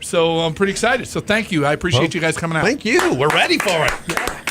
So I'm pretty excited. So thank you. I appreciate you guys coming out. Thank you. We're ready for it.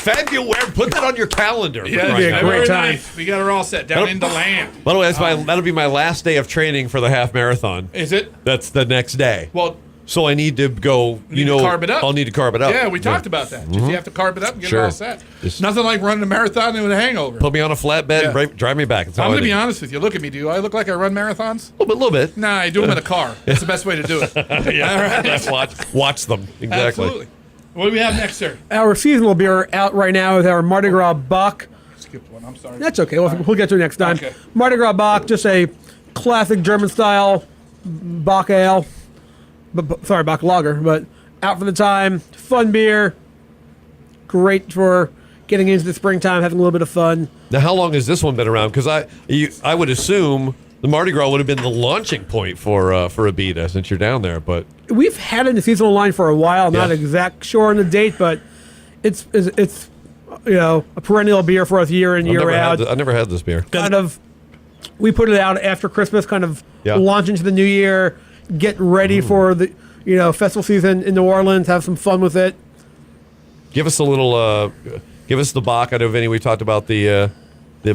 February. Put that on your calendar. Yeah, It'll be a great time. nice. We got her all set down in the land. By the way, that'll be my last day of training for the half marathon. Is it? That's the next day. Well, so I need to go, carb it up. I'll need to carb it up. Yeah, we talked about that. Just you have to carb it up and get it all set. Just nothing like running a marathon with a hangover. Put me on a flatbed, Yeah. drive me back. That's I'm all going to I be do. honest with you. Look at me. Do I look like I run marathons? A little bit. Nah, I do them in a car. That's the best way to do it. Yeah, All right. watch them. Exactly. Absolutely. What do we have next, sir? Our seasonal beer out right now is our Mardi Gras Bock. Skipped one. I'm sorry. That's okay. We'll get to it next time. Okay. Mardi Gras Bock, just a classic German style Bock ale. Sorry, Bock lager, but out for the time. Fun beer. Great for getting into the springtime, having a little bit of fun. Now, how long has this one been around? Because I would assume the Mardi Gras would have been the launching point for Abita since you're down there, but We've had it in the seasonal line for a while. Not Yeah. exact sure on the date, but it's a perennial beer for us year in year out. I've never had this beer. Kind of, we put it out after Christmas, kind of Yeah. launch into the new year, get ready for the festival season in New Orleans, have some fun with it. Give us a little. Give us the Bock. I know, Vinny, we talked about the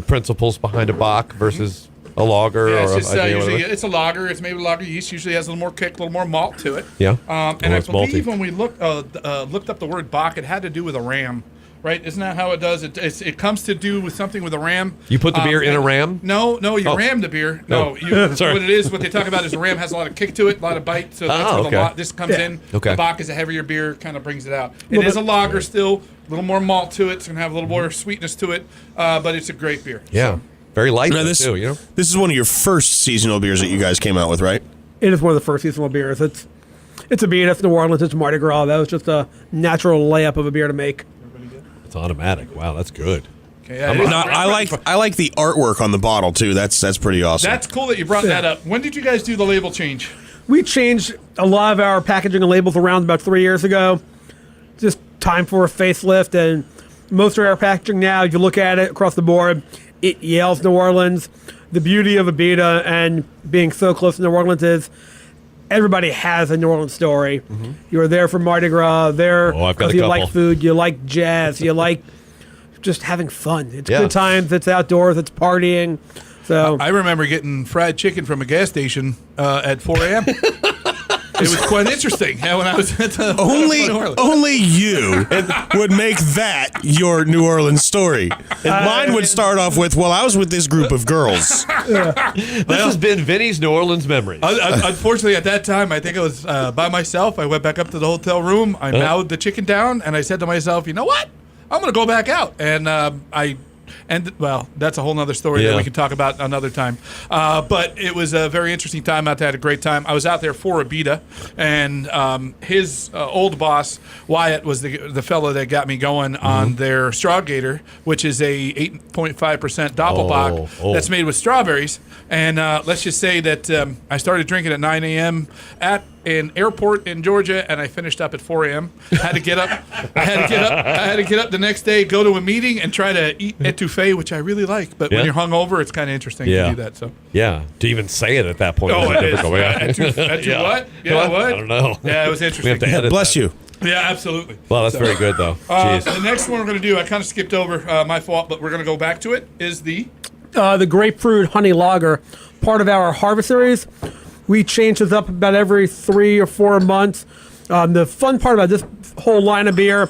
principles behind a Bock versus a lager. Yeah, or it's just a IPA, usually whatever. it's a lager. It's made with lager yeast. Usually has a little more kick, a little more malt to it. Yeah. And I it's believe malty. when we looked up the word Bock, it had to do with a ram, right? Isn't that how it does? It comes to do with something with a ram. You put the beer in a ram? No, you Oh. ram the beer. Oh. No, Sorry. what they talk about is a ram has a lot of kick to it, a lot of bite. So that's where okay. this comes in. Okay. The Bock is a heavier beer, kind of brings it out. It is a lager still, a little more malt to it. It's gonna have a little more sweetness to it, but it's a great beer. Yeah. Very light Now, though, too, this is one of your first seasonal beers that you guys came out with, right? It is one of the first seasonal beers. It's a beer. It's New Orleans. It's Mardi Gras. That was just a natural layup of a beer to make. It's automatic. Wow, that's good. Okay, yeah, it is. No, I like the artwork on the bottle too. That's pretty awesome. That's cool that you brought that up. When did you guys do the label change? We changed a lot of our packaging and labels around about 3 years ago. Just time for a facelift, and most of our packaging now, if you look at it across the board, it yells New Orleans. The beauty of Abita and being so close to New Orleans is everybody has a New Orleans story. You're there for Mardi Gras, there Oh, I've got a you couple. like food, you like jazz, you like just having fun. It's Yeah. good times, it's outdoors, it's partying. So I remember getting fried chicken from a gas station at 4 a.m. It was quite interesting when I was at the Only you would make that your New Orleans story. And mine would start off with, well, I was with this group of girls. This has been Vinny's New Orleans memories. Unfortunately, at that time, I think I was by myself. I went back up to the hotel room. I mowed the chicken down, and I said to myself, you know what? I'm going to go back out. And well, that's a whole other story that we can talk about another time. But it was a very interesting time out there. I had a great time. I was out there for Abita, and his old boss, Wyatt, was the fellow that got me going on their Strawgator, which is a 8.5% Doppelbock that's made with strawberries. And let's just say that I started drinking at 9 a.m. at an airport in Georgia, and I finished up at 4 a.m. Had to get up. I had to get up the next day, go to a meeting, and try to eat etouffee, which I really like. But when you're hungover, it's kind of interesting to do that. So to even say it at that point. Oh, was it is. difficult. What? Yeah, what? I don't know. Yeah, it was We interesting. have to edit Bless that. you. Yeah, absolutely. Well, that's very good though. Jeez. The next one we're going to do, I kind of skipped over, my fault, but we're going to go back to it, is the Grapefruit Honey Lager, part of our Harvest series. We change this up about every 3 or 4 months. The fun part about this whole line of beer,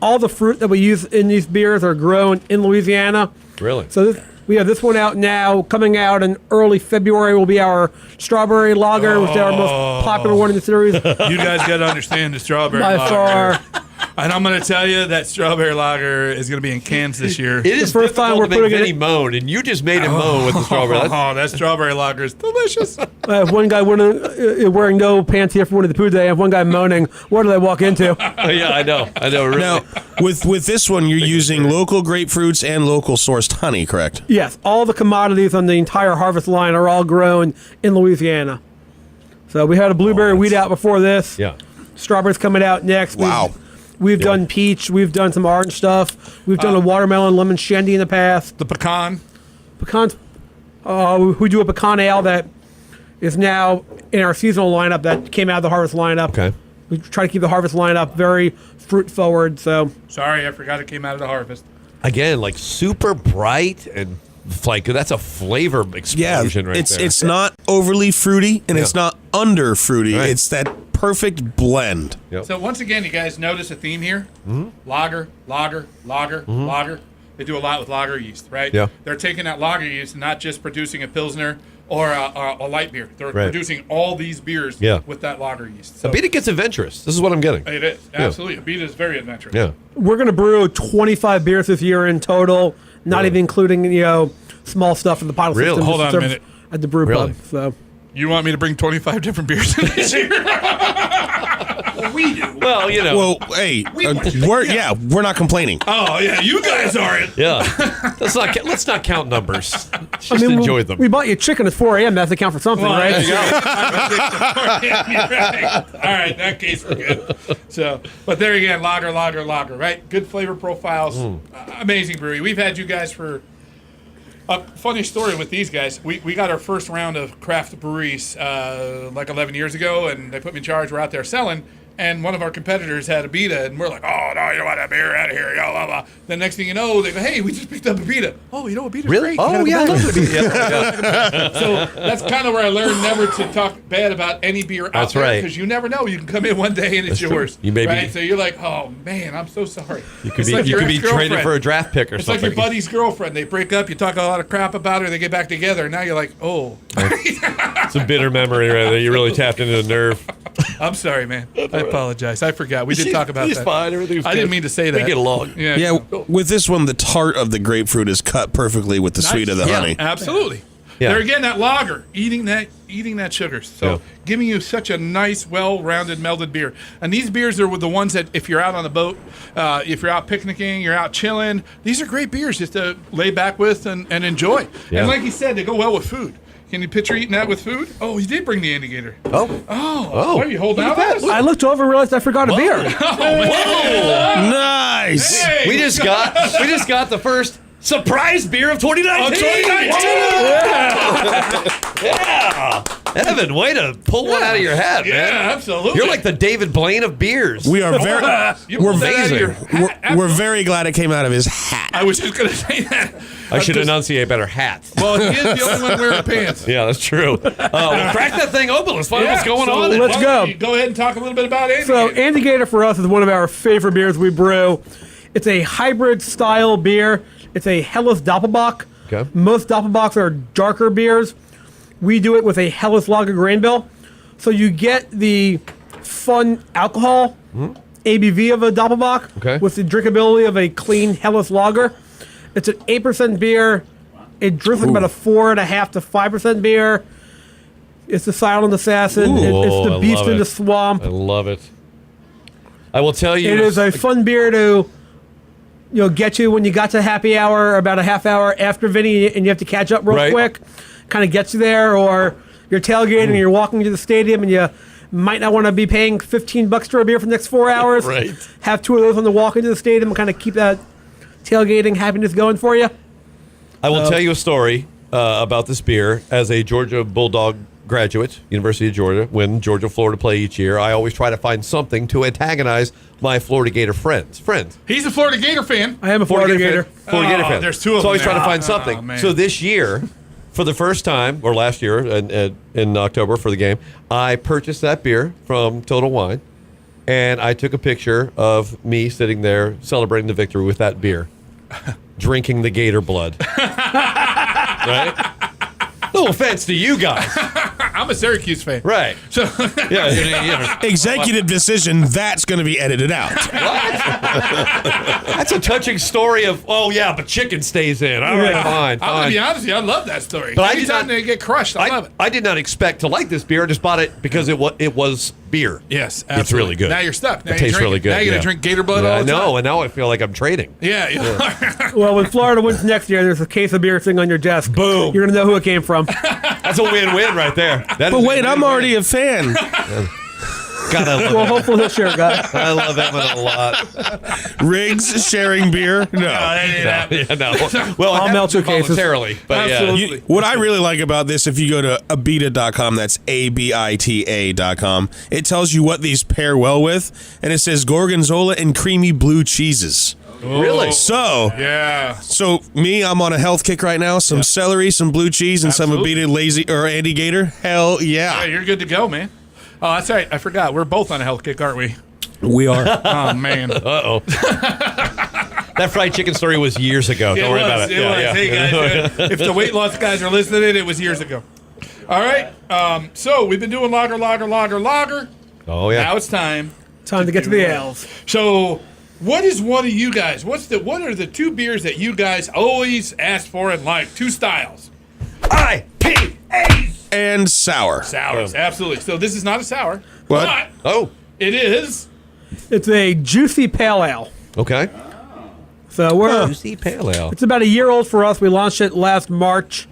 all the fruit that we use in these beers are grown in Louisiana. Really? So we have this one out now. Coming out in early February will be our strawberry lager, which is our most popular one in the series. You guys got to understand the strawberry By lager. far. And I'm going to tell you that strawberry lager is going to be in cans this year. It is first time difficult we're to make putting it Vinny in- moan, and you just made him moan with the strawberry. That's- That strawberry lager is delicious. I have one guy wearing no pants here for Winnie the Pooh Day. I have one guy moaning. What did I walk into? yeah, I know. Really. Now, with this one, you're using local grapefruits and local sourced honey, correct? Yes, all the commodities on the entire Harvest line are all grown in Louisiana. So we had a blueberry wheat out before this. Yeah. Strawberries coming out next. Wow. We've done peach. We've done some orange stuff. We've done a watermelon lemon shandy in the past. The pecan. Pecans. We do a pecan ale that is now in our seasonal lineup that came out of the Harvest lineup. Okay. We try to keep the harvest lineup very fruit forward. So Sorry, I forgot it came out of the harvest. Again, like super bright and like that's a flavor explosion right there. It's not overly fruity and it's not under fruity. Right. It's that perfect blend. Yep. So once again, you guys notice a theme here? Lager, lager, lager, lager. They do a lot with lager yeast, right? Yeah. They're taking that lager yeast and not just producing a Pilsner or a light beer. They're Right. producing all these beers with that lager yeast. So Abita gets adventurous. This is what I'm getting. it is. Absolutely. Abita is very adventurous. Yeah. we're going to brew 25 beers this year in total, not even including, small stuff in the bottle Really? system. Hold just on a serves minute. At the brew Really? pub. So You want me to bring 25 different beers in this year? We do. Well, Well, hey, we're not complaining. Oh, yeah. You guys aren't. yeah. Let's not count numbers. Just enjoy them. We bought you chicken at 4 a.m. That has to count for something, Well, right? there you go. You're right. All right, in that case we're good. So, but there again, lager, right? Good flavor profiles, amazing brewery. We've had you guys for a funny story with these guys. We got our first round of craft breweries like 11 years ago, and they put me in charge. We're out there selling. And one of our competitors had Abita, and we're like, oh, no, you don't want that beer out of here, blah, blah. The next thing you know, they go, hey, we just picked up Abita. Oh, Abita's Really? great. Oh, You yeah. I gotta love go the Abita. So that's kind of where I learned never to talk bad about any beer out That's there. right. Because you never know. You can come in one day and it's That's true. yours. You may be- right? So you're like, oh, man, I'm so sorry. You could be traded for a draft pick or It's something. like your buddy's girlfriend. They break up. You talk a lot of crap about her. They get back together. And now you're like, oh. It's a bitter memory right there. You really tapped into the nerve. I'm sorry, man. I apologize. I forgot. We did talk about He's that. fine. Everything's I good. didn't mean to say that. We get along. Yeah. Yeah, with this one, the tart of the grapefruit is cut perfectly with the sweet of the Yeah. honey. Absolutely. Yeah. There again, that lager, eating that sugar. So Yeah. giving you such a nice, well-rounded, melded beer. And these beers are the ones that if you're out on the boat, if you're out picnicking, you're out chilling, these are great beers just to lay back with and enjoy. Yeah. And like you said, they go well with food. Can you picture eating that with food? Oh, he did bring the Andygator. Oh. What are you holding out at on us? I looked over and realized I forgot a beer. Nice. Hey! We just got the first surprise beer of 2019. 2019! Yeah. Evan, way to pull one out of your hat, man. Yeah, absolutely. You're like the David Blaine of beers. We are very You pulled that out of your amazing. hat. we're very glad it came out of his hat. I was just going to say that. I should enunciate better hats. Well, he is the only one wearing pants. Yeah, that's true. Well, crack that thing open. Let's find out what's going so on. let's why go. don't you go ahead and talk a little bit about Andygator. So Andygator for us is one of our favorite beers we brew. It's a hybrid style beer. It's a Helles Doppelbock. Okay. Most Doppelbocks are darker beers. We do it with a Helles Lager grain bill. So you get the fun alcohol ABV of a Doppelbock Okay. with the drinkability of a clean Helles Lager. It's an 8% beer. It drinks like about a 4.5 to 5% beer. It's the silent assassin. It's I the beast love in it. the swamp. I love it. I will tell you. It is a fun beer to, get you when you got to happy hour about a half hour after Vinny and you have to catch up real Right. quick. Kind of gets you there, or you're tailgating and you're walking to the stadium and you might not want to be paying $15 for a beer for the next 4 hours. Right. Have two of those on the walk into the stadium and kind of keep that tailgating happiness going for you. I will tell you a story about this beer. As a Georgia Bulldog graduate, University of Georgia, when Georgia, Florida play each year, I always try to find something to antagonize my Florida Gator friends. He's a Florida Gator fan. I am a Florida Gator. Florida Gator fan. There's two of So I always them try to now. find Oh, something. man. So this year, for the first time, or last year in October for the game, I purchased that beer from Total Wine, and I took a picture of me sitting there celebrating the victory with that beer, drinking the Gator blood. Right? No offense to you guys. I'm a Syracuse fan. Right. So Yeah. Executive decision, that's going to be edited out. That's a touching story of, but chicken stays in. All right, fine. I'm gonna be honest with you, I love that story. But I did Anytime not- they get crushed, I love it. I did not expect to like this beer. I just bought it because it was beer. Yes, It's absolutely. really good. Now you're stuck. Now It you're tastes drinking. really good. Now you're yeah. gonna drink Gator blood Yeah, all I the time. know, and now I feel like I'm trading. Yeah. Well, when Florida wins next year, there's a case of beer sitting on your desk. Boom. You're going to know who it came from. That's a win-win right there. That But is a wait, I'm win-win. already a fan. God, I love Well, that. hopefully he'll share, guys. I love that one a lot. Riggs sharing beer? No. Well, I'll melt your cases. voluntarily, but Absolutely. What I really like about this, if you go to abita.com, that's abita.com, it tells you what these pair well with, and it says gorgonzola and creamy blue cheeses. Really? So, Yeah. I'm on a health kick right now. Some celery, some blue cheese, and Absolutely. some Abita lazy or Andygator. Hell Yeah, yeah. you're good to go, man. Oh, that's right. I forgot. We're both on a health kick, aren't we? We are. Oh, man. Uh-oh. That fried chicken story was years ago. Don't worry about it. It was. Hey, guys, if the weight loss guys are listening, it was years ago. All right. So we've been doing lager. Oh, yeah. Now it's time. Time to get to the ales. So, what is one of you guys? What are the two beers that you guys always ask for and like? Two styles. IPA. And sour. Sours, absolutely. So this is not a sour. What? But Oh, it is. It's a juicy pale ale. okay. So we're Juicy pale ale. it's about a year old for us. We launched it last March.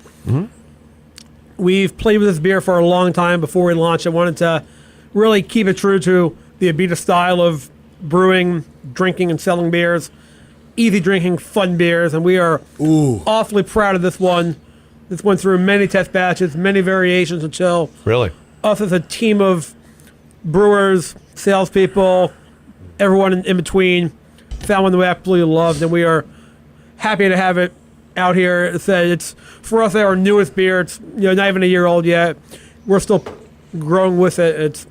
We've played with this beer for a long time before we launched it. Wanted to really keep it true to the Abita style of brewing, drinking, and selling beers. Easy drinking, fun beers, and we are awfully proud of this one. This went through many test batches, many variations until Really? us as a team of brewers, salespeople, everyone in between found one that we absolutely loved, and we are happy to have it out here. It's for us our newest beer. It's not even a year old yet. We're still growing with it.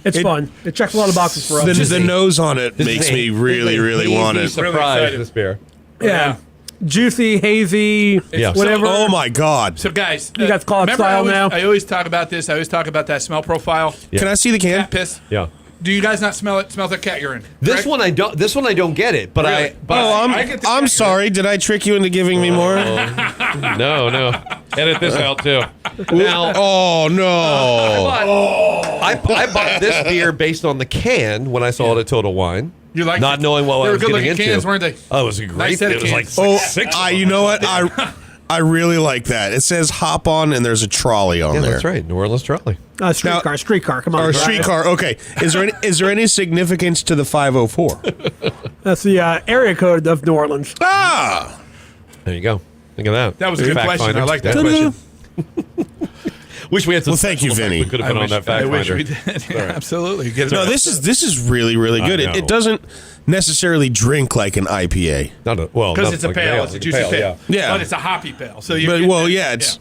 It's fun. It checks a lot of boxes for us. The nose on it makes me really, really want it. Surprise! excited. This beer. Yeah. Juicy, hazy, Yeah. whatever. Oh my God. So, guys, You guys call it remember style now? I always talk about this. I always talk about that smell profile. Yeah. Can I see the can? Cat piss. Yeah. Do you guys not smell it? Smells like cat urine. This correct? one I don't. This one I don't get it. But Really? But Oh, I get the cat I'm urine. sorry. Did I trick you into giving me more? no. Edit this out too. Now Oh no. I bought this beer based on the can when I saw it at Total Wine. You like not it? knowing what They I were was getting good-looking into. cans, weren't they? Oh, it was a great. Nice set of It was like cans. Oh, six. you know what? I really like that. It says hop on and there's a trolley on Yeah, there. that's right. New Orleans Trolley. Streetcar. Come on. Or a guys. streetcar. Okay. Is there any significance to the 504? That's the area code of New Orleans. Ah. There you go. Think of that. That was a good Fact question. finder. I like that Yeah. question. Wish we had some. Well, thank you, special effects Vinny. We could have put on that fact I wish finder. we did. Yeah, absolutely. Get it No, right. this is really, really good. know. It doesn't necessarily drink like an IPA. Not a, well, because not it's a like pale. It's a like juicy pale. Yeah. Yeah. But it's a hoppy pale. So you. But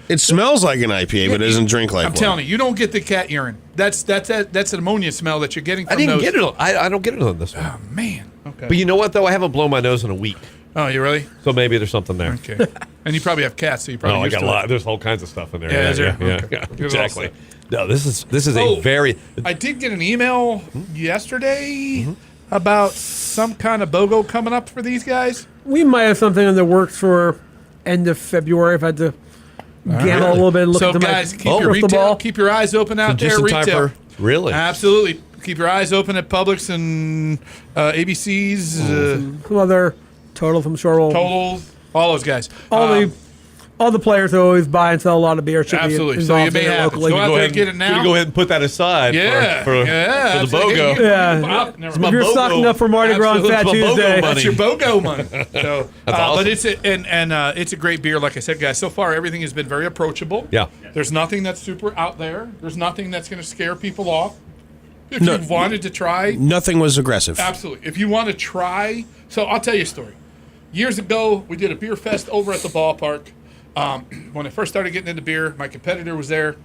it smells like an IPA, but it doesn't drink like I'm one. telling you don't get the cat urine. That's an ammonia smell that you're getting from I didn't those. get it. I don't get it on this one. Oh man. Okay. But you know what though? I haven't blown my nose in a week, Oh, you really? so maybe there's something there. Okay. And you probably have cats, so you probably. Oh, I used got a to it. lot. There's all kinds of stuff in there. Yeah, is there? yeah, Okay. yeah. You're all Exactly. set. No, this is Oh, a very. I did get an email yesterday about some kind of BOGO coming up for these guys. We might have something in the works for end of February if I had to gamble a little bit and look So into guys, my keep your crystal retail, ball. keep your eyes open out there. Just in time Retail. for really. Absolutely. Keep your eyes open at Publix and ABC's, Some other totals, I'm sure will. Totals, all those guys. All the players who always buy and sell a lot of beer should Absolutely. be So you involved may in it have it. locally. Go out there and get it now. Go ahead and put that aside. Yeah, For yeah, the absolutely. BOGO. Hey, Yeah. never my If you're BOGO. stocking up for Mardi Gras on Absolutely. Fat It's my BOGO Tuesday, money. That's your BOGO money. So, That's but awesome. it's a great beer. Like I said, guys, so far everything has been very approachable. Yeah. There's nothing that's super out there. There's nothing that's going to scare people off. If No. you wanted to try, Nothing was aggressive. absolutely. If you want to try, so I'll tell you a story. Years ago, we did a beer fest over at the ballpark. When I first started getting into beer, my competitor was there,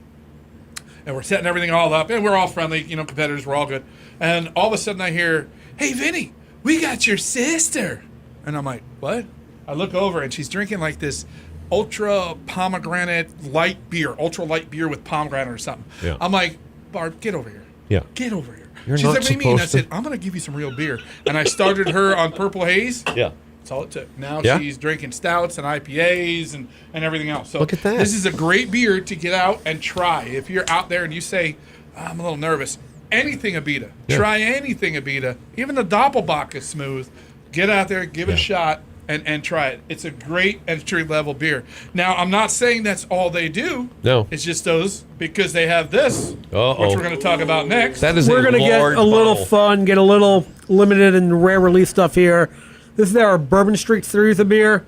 and we're setting everything all up, and we're all friendly, competitors, we're all good. And all of a sudden I hear, "Hey, Vinny, we got your sister." And I'm like, "What?" I look over, and she's drinking like this ultra pomegranate light beer, ultra light beer with pomegranate or something. Yeah. I'm like, "Barb, get over here. Yeah. Get over here." You're She's not like, "What do you mean?" I supposed to- said, "I'm going to give you some real beer." And I started her on Purple Haze. Yeah. That's all it took. Now Yeah. she's drinking stouts and IPAs and everything else. So Look at that. This is a great beer to get out and try. If you're out there and you say, "I'm a little nervous," anything Abita. Yeah. Try anything Abita. Even the Doppelbock is smooth. Get out there, give it a shot, and try it. It's a great entry level beer. Now, I'm not saying that's all they do. No. It's just those because they have this, which we're going to talk about next. That is We're going to get a little fun, get a little limited and rare release stuff here. This is our Bourbon Street series of beer.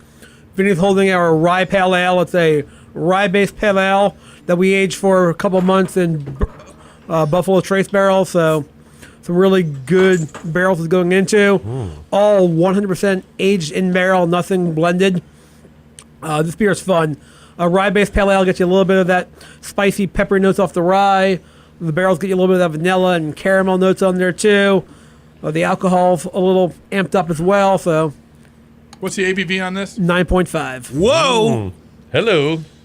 Vinny's holding our Rye Pale Ale. It's a rye-based pale ale that we aged for a couple months in Buffalo Trace barrels. So some really good barrels is going into. All 100% aged in barrel, nothing blended. This beer is fun. A rye-based pale ale gets you a little bit of that spicy, peppery notes off the rye. The barrels get you a little bit of that vanilla and caramel notes on there too. The alcohol's a little amped up as well, so What's the ABV on this? 9.5. Whoa!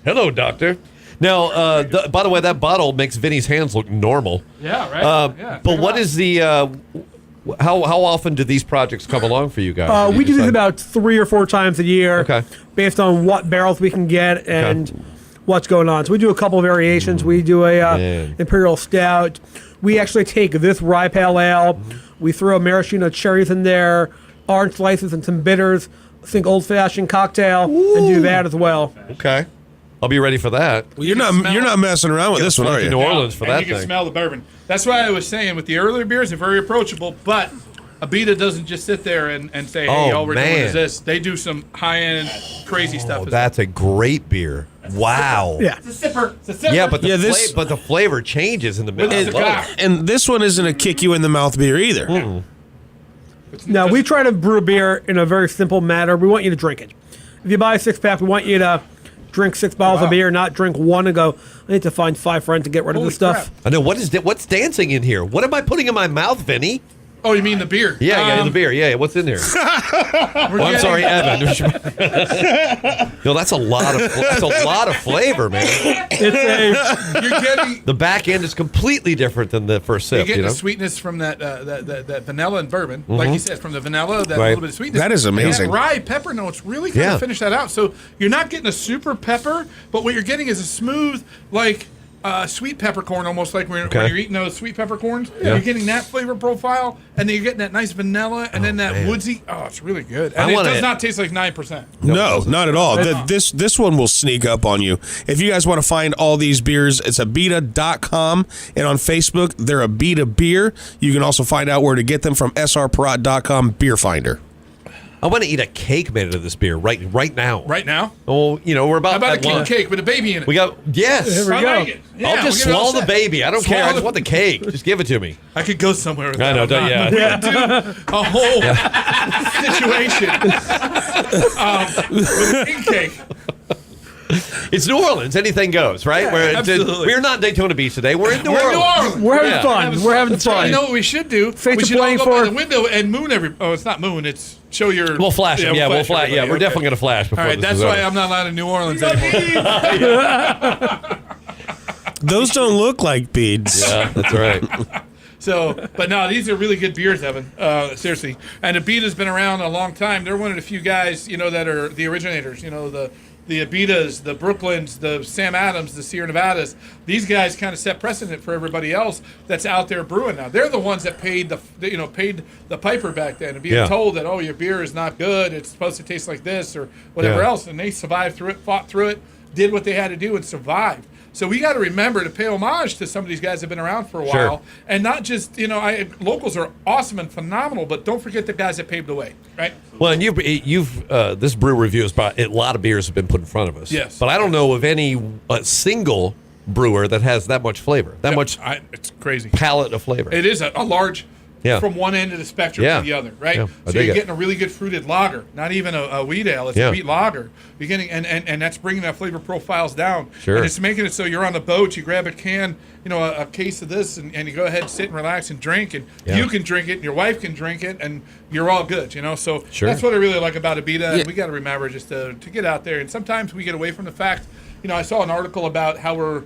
Hello, doctor. Now, by the way, that bottle makes Vinny's hands look normal. Yeah, right. Yeah, But what is the? How often do these projects come along for you guys? We do these about 3 or 4 times a year, Okay. based on what barrels we can get and what's going on. So we do a couple of variations. We do a Man. Imperial Stout. We actually take this Rye Pale Ale. We throw maraschino cherries in there, orange slices, and some bitters. Think old-fashioned cocktail, and do that as well. Okay, I'll be ready for that. Well, you're not messing around with this one, are to you? New Orleans for and that you can thing. smell the bourbon. That's why I was saying with the earlier beers, they're very approachable, but Abita doesn't just sit there and say, hey, Oh, all we're doing man. is this. They do some high-end, crazy stuff. as That's a great beer. Wow. Yeah. It's a sipper. It's a sipper. Yeah, but this- but the flavor changes in the middle. With I the love cigar. it. And this one isn't a kick you in the mouth beer either. Now, we try to brew beer in a very simple manner. We want you to drink it. If you buy a 6-pack, we want you to drink 6 bottles of beer, not drink one and go, I need to find 5 friends to get rid of Holy this stuff. crap. I know. What's dancing in here? What am I putting in my mouth, Vinny? Oh, you mean the beer? Yeah, the beer. Yeah, what's in there? I'm sorry, Evan. No, that's a lot of flavor, man. You're getting The back end is completely different than the first You're sip. getting You know? the sweetness from that vanilla and bourbon, like you said, from the vanilla, that Right. little bit of sweetness. That is amazing. And that rye pepper notes really kind Yeah. of finish that out. So you're not getting a super pepper, but what you're getting is a smooth, like sweet peppercorn, almost like when Okay. you're eating those sweet peppercorns. Yeah. You're getting that flavor profile, and then you're getting that nice vanilla, and then that man. woodsy. Oh, it's really good. I And it wanna- does not taste like 9%. No, not at all. This one will sneak up on you. If you guys want to find all these beers, it's Abita.com, and on Facebook, they're Abita Beer. You can also find out where to get them from srperrott.com Beer Finder. I want to eat a cake made of this beer right now. Right now? Oh, we're about How about a at king lunch. cake with a baby in it? We got yes. I go. like it. Yeah, I'll we'll just get it all swallow the set. baby. I don't care. I Swallow just want the cake. Just give it to me. I could go somewhere with I that. know. I'm not- Yeah. a whole situation with a king cake. It's New Orleans. Anything goes, right? absolutely. We're not Daytona Beach today. We're in New We're in Orleans. New Orleans. We're having Yeah. fun. We're having fun. You know what we should do? Face we to should all playing go by for- the window and moon every. Oh, it's not moon. It's show your. We'll flash it. Yeah, we'll flash. Yeah, everybody. we're Okay. definitely going to flash before All right, this that's is why over. I'm not allowed in New Orleans anymore. Those don't look like beads. Yeah, that's all right. So, but no, these are really good beers, Evan. Seriously. And Abita's been around a long time. They're one of the few guys, that are the originators. The Abitas, the Brooklyns, the Sam Adams, the Sierra Nevadas. These guys kind of set precedent for everybody else that's out there brewing now. They're the ones that paid the piper back then and being Yeah. told that, oh, your beer is not good. It's supposed to taste like this or whatever Yeah. else. And they survived through it, fought through it, did what they had to do, and survived. So we got to remember to pay homage to some of these guys that have been around for a Sure. while, and not just locals are awesome and phenomenal, but don't forget the guys that paved the way, right? Well, and you've this brew review is about a lot of beers have been put in front of us. Yes. But I don't know of any single brewer that has that much flavor, that much It's crazy. palette of flavor. It is a large. Yeah. From one end of the spectrum Yeah. to the other, right? Yeah, I So dig you're it. getting a really good fruited lager, not even a wheat ale. It's Yeah. a wheat lager. You're getting, and that's bringing that flavor profiles down. Sure. And it's making it so you're on the boat, you grab a can, a case of this, and you go ahead and sit and relax and drink, and Yeah. you can drink it, and your wife can drink it, and you're all good, So Sure. that's what I really like about Abita. And we got to remember just to get out there. And sometimes we get away from the fact, I saw an article about how we're,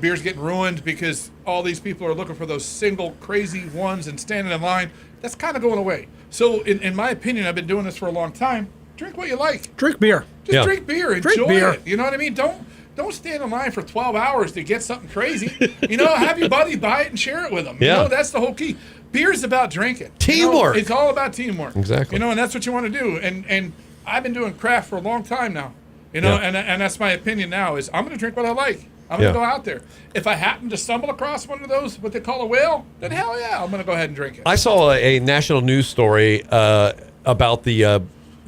beer's getting ruined because all these people are looking for those single crazy ones and standing in line. That's kind of going away. So, in my opinion, I've been doing this for a long time. Drink what you like. Drink beer. Just Yeah. drink beer. Enjoy Drink beer. it. You know what I mean? Don't stand in line for 12 hours to get something crazy. Have your buddy buy it and share it with them. Yeah. That's the whole key. Beer's about drinking. Teamwork. It's all about teamwork. Exactly. And that's what you want to do. And I've been doing craft for a long time now. You know, Yeah. and that's my opinion now is I'm going to drink what I like. I'm going to go out there. If I happen to stumble across one of those, what they call a whale, then hell yeah, I'm going to go ahead and drink it. I saw a national news story about the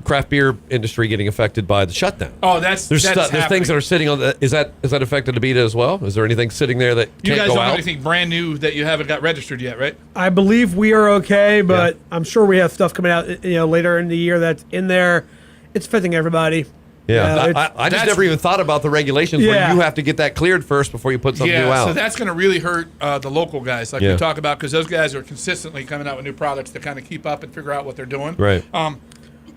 craft beer industry getting affected by the shutdown. Oh, there's There's things that are sitting on the. Is that affected Abita as well? Is there anything sitting there that You can't guys go don't have out? anything brand new that you haven't got registered yet, right? I believe we are okay, but I'm sure we have stuff coming out, later in the year that's in there. It's affecting everybody. Yeah, it's- I just that's- never even thought about the regulations where Yeah. you have to get that cleared first before you put something new out. So that's going to really hurt the local guys, like Yeah. we talk about, because those guys are consistently coming out with new products to kind of keep up and figure out what they're doing. Right.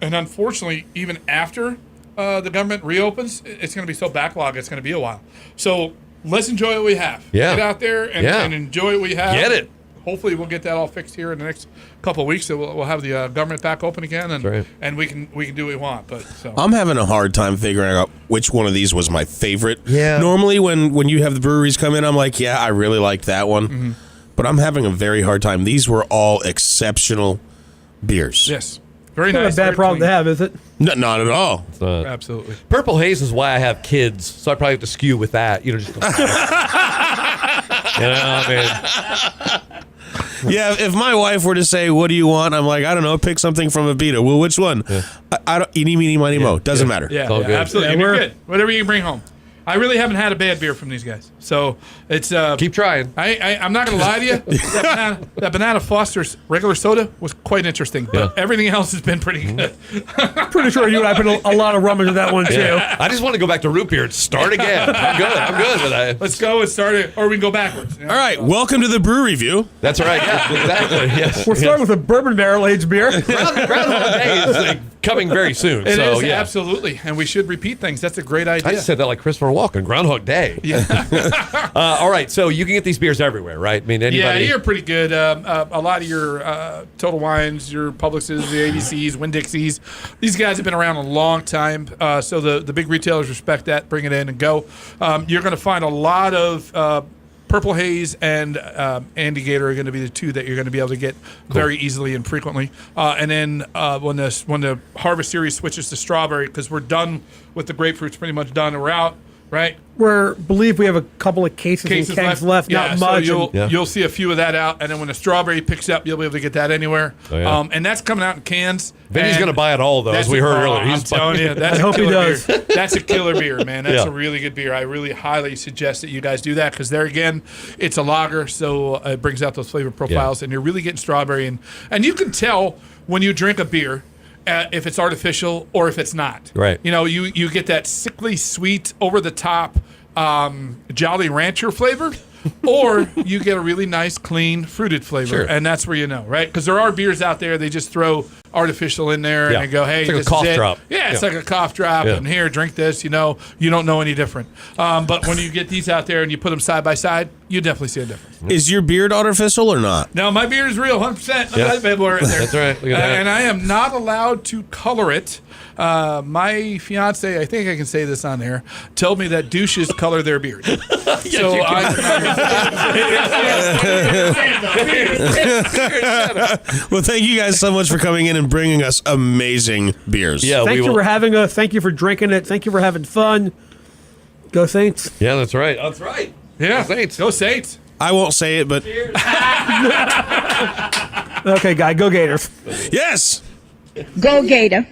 And unfortunately, even after the government reopens, it's going to be so backlogged, it's going to be a while. So let's enjoy what we have. Yeah. Get out there and enjoy what we have. Get it. Hopefully, we'll get that all fixed here in the next couple of weeks. So we'll have the government back open again, and That's right. and we can do what we want. But so. I'm having a hard time figuring out which one of these was my favorite. Yeah. Normally, when you have the breweries come in, I'm like, yeah, I really liked that one. Mm-hmm. But I'm having a very hard time. These were all exceptional beers. Yes, very Not nice. a bad very problem to clean. have, is it? No, not at all. Absolutely. Purple haze is why I have kids, so I probably have to skew with that. Just I mean, Yeah, if my wife were to say, "What do you want?" I'm like, I don't know. Pick something from Abita. Well, which one? I don't. Eeny, meeny, miny, mo. Doesn't matter. Yeah, all good. absolutely. Yeah, And you're we're- good. Whatever you can bring home. I really haven't had a bad beer from these guys, so it's keep trying. I'm not going to lie to you. That banana Foster's regular soda was quite interesting, but everything else has been pretty good. Pretty sure you and I put a lot of rum into that one, too. I just want to go back to root beer and start again. I'm good with that. Let's go and start it, or we can go backwards. You know? All right. Welcome to the brew review. That's right. Yeah, exactly. Yes. We're starting with a bourbon barrel-aged beer. Groundhog Day is coming very soon. It so is, yeah, absolutely, and we should repeat things. That's a great idea. I just said that like Christopher Walken. Groundhog Day. Yeah, All right, so you can get these beers everywhere, right? I mean, anybody. yeah, you're pretty good. A lot of your Total Wines, your Publixes, the ABCs, Winn-Dixies, these guys have been around a long time, so the big retailers respect that. Bring it in and go. You're going to find a lot of Purple Haze and Andygator are going to be the two that you're going to be able to get very easily and frequently. And then when the Harvest Series switches to strawberry, because we're done with the grapefruit's pretty much done, and we're out, right? Believe we have a couple of cases and kegs left, Yeah, not much. So Yeah. you'll see a few of that out, and then when the strawberry picks up, you'll be able to get that anywhere. Oh, yeah. And that's coming out in cans. Vinny's And going to buy it all, though, as that's we heard a- earlier. I'm He's telling you, that's I a hope he killer does. beer. That's a killer beer, man. That's Yeah. a really good beer. I really highly suggest that you guys do that, because there again, it's a lager, so it brings out those flavor profiles, and you're really getting strawberry, and you can tell when you drink a beer. If it's artificial or if it's not, Right. You know, you get that sickly sweet, over the top Jolly Rancher flavor, or you get a really nice, clean, fruited flavor, Sure. and that's where you know, right? Because there are beers out there, they just throw artificial in there Yeah. and they go, hey, It's like a this cough is it. drop. Yeah, it's Yeah. like a cough drop, Yeah. and here, drink this. You know, you don't know any different. But when you get these out there and you put them side by side, you definitely see a difference. Is your beard artificial or not? Now, my beard is real, 100%. Yeah. That's That's right. Look at that. And I am not allowed to color it. My fiance, I think I can say this on there, told me that douches color their beard. So Well, thank you guys so much for coming in and bringing us amazing beers. Yeah, Thank we you will. for having us. Thank you for drinking it. Thank you for having fun. Go Saints. Yeah, that's right. That's right. yeah, Saints. Go Saints. I won't say it, but Okay, guy, go Gators. yes. Go Gator.